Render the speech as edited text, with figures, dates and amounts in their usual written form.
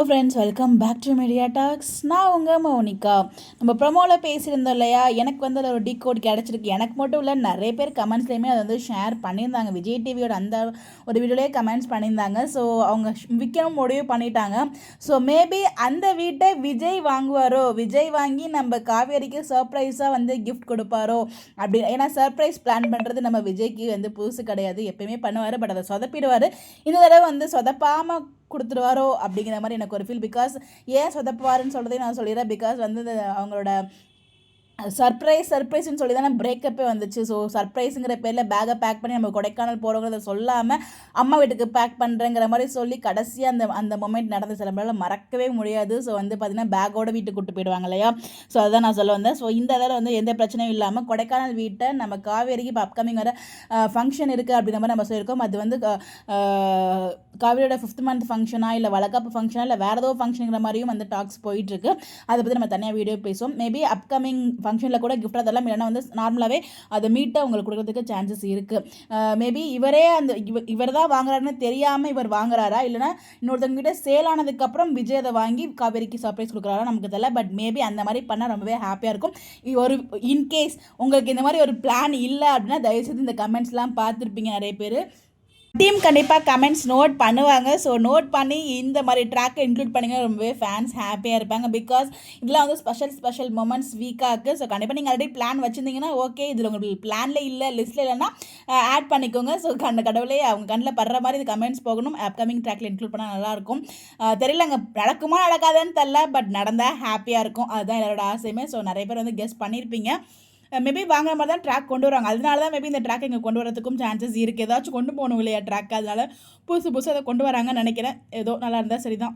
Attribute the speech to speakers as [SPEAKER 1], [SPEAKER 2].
[SPEAKER 1] Friends, welcome back to media talks. நான் உங்கள் மௌனிகா. நம்ம ப்ரொமோவில் பேசியிருந்தோம் இல்லையா, எனக்கு வந்து அதில் ஒரு கோட் கிடச்சிருக்கு. எனக்கு மட்டும் இல்லை, நிறைய பேர் கமெண்ட்ஸ்லேயுமே அதை வந்து ஷேர் பண்ணியிருந்தாங்க. விஜய் டிவியோட அந்த ஒரு வீடியோலேயே கமெண்ட்ஸ் பண்ணியிருந்தாங்க. ஸோ அவங்க விற்கணும் முடிவு பண்ணிட்டாங்க. ஸோ மேபி அந்த வீட்டை விஜய் வாங்குவாரோ, விஜய் வாங்கி நம்ம காவேரிக்கு சர்ப்ரைஸாக வந்து கிஃப்ட் கொடுப்பாரோ அப்படி. ஏன்னா சர்ப்ரைஸ் பிளான் பண்ணுறது நம்ம விஜய்க்கு வந்து புதுசு கிடையாது, எப்பயுமே பண்ணுவார். பட் அதை சொதப்பிடுவார். இந்த தடவை வந்து சொதப்பாமல் கொடுத்துருவாரோ அப்படிங்கிற மாதிரி எனக்கு ஒரு ஃபீல். பிகாஸ் ஏன் சொதப்புவாருன்னு சொல்கிறதே நான் சொல்லிடுறேன். பிகாஸ் வந்து அவங்களோட சர்ப்ரைஸ்ன்னு சொல்லி தானே பிரேக்கப்பே வந்துச்சு. ஸோ சர்ப்ரைஸுங்கிற பேரில் பேக்கை பேக் பண்ணி நம்ம கொடைக்கானல் போகிறோங்கிறத சொல்லாமல் அம்மா வீட்டுக்கு பேக் பண்ணுறேங்கிற மாதிரி சொல்லி கடைசியாக அந்த மொமெண்ட் நடந்த சில நம்மளால் மறக்கவே முடியாது. ஸோ வந்து பார்த்திங்கன்னா பேக்கோட வீட்டுக்கு கூட்டு போயிடுவாங்க இல்லையா. ஸோ அதுதான் நான் சொல்ல வந்தேன். ஸோ இந்த இதில் வந்து எந்த பிரச்சனையும் இல்லாமல் கொடைக்கானல் வீட்டை நம்ம காவேரிக்கு இப்போ அப்கமிங் வர ஃபங்க்ஷன் இருக்குது அப்படிங்கிற மாதிரி நம்ம சொல்லியிருக்கோம். அது வந்து காவேரியோட 5th month ஃபங்க்ஷனாக இல்லை வளகாப்பு ஃபங்க்ஷனாக இல்லை வேறு ஏதோ ஃபங்க்ஷனுங்கிற மாதிரியும் வந்து டாக்ஸ் போயிட்டுருக்கு. அதை பற்றி நம்ம தனியாக வீடியோ பேசுவோம். மேபி அப்கமிங் ஃபங்க்ஷனில் கூட கிஃப்ட் அதெல்லாம் இல்லைன்னா வந்து நார்மலாகவே அதை மீட்டை உங்களுக்கு கொடுக்கறதுக்கு சான்சஸ் இருக்குது. மேபி இவரே இவர் தான் வாங்குறாருன்னு தெரியாமல் இவர் வாங்குறாரா, இல்லைனா இன்னொருத்தவங்ககிட்ட சேல் ஆனதுக்கப்புறம் விஜய் அதை வாங்கி காவேரிக்கு சர்ப்ரைஸ் கொடுக்குறாரா நமக்கு தெரியல. பட் மேபி அந்த மாதிரி பண்ணால் ரொம்பவே ஹாப்பியாக இருக்கும். ஒரு இன்கேஸ் உங்களுக்கு இந்த மாதிரி ஒரு பிளான் இல்லை அப்படின்னா தயவுசெய்து இந்த கமெண்ட்ஸ்லாம் பார்த்துருப்பீங்க நிறைய பேர். டீம் கண்டிப்பாக கமெண்ட்ஸ் நோட் பண்ணுவாங்க. ஸோ நோட் பண்ணி இந்த மாதிரி ட்ராக்கை இன்க்ளூட் பண்ணிங்க, ரொம்பவே ஃபேன்ஸ் ஹாப்பியாக இருப்பாங்க. பிகாஸ் இதெல்லாம் வந்து ஸ்பெஷல் மூமெண்ட்ஸ் வீக்காக. ஸோ கண்டிப்பாக நீங்கள் ஆல்ரெடி பிளான் வச்சுருந்தீங்கன்னா ஓகே, இதில் உங்களுக்கு பிளானில் இல்லை, லிஸ்ட்டில் இல்லைன்னா ஆட் பண்ணிக்கோங்க. ஸோ கடவுளே அவங்க கண்ணில் படுற மாதிரி இது கமெண்ட்ஸ் போகணும். அப்கமிங் ட்ராக்கில் இன்க்ளூட் பண்ணால் நல்லாயிருக்கும். தெரியலங்க, நடக்குமா நடக்காதான்னு தெரில, பட் நடந்தால் ஹாப்பியாக இருக்கும். அதுதான் எல்லாரோட ஆசையுமே. ஸோ நிறைய பேர் வந்து கெஸ் பண்ணியிருப்பீங்க. மேபி வாங்குற மாதிரி தான் ட்ராக் கொண்டு வராங்க. அதனால தான் மேபி இந்த ட்ராக் இங்கே கொண்டு வரதுக்கும் சான்சஸ் இருக்குது. ஏதாச்சும் கொண்டு போகணும் இல்லையா ட்ராக், அதனால புதுசு அதை கொண்டு வராங்கன்னு நினைக்கிறேன். ஏதோ நல்லா இருந்தால் சரி தான்.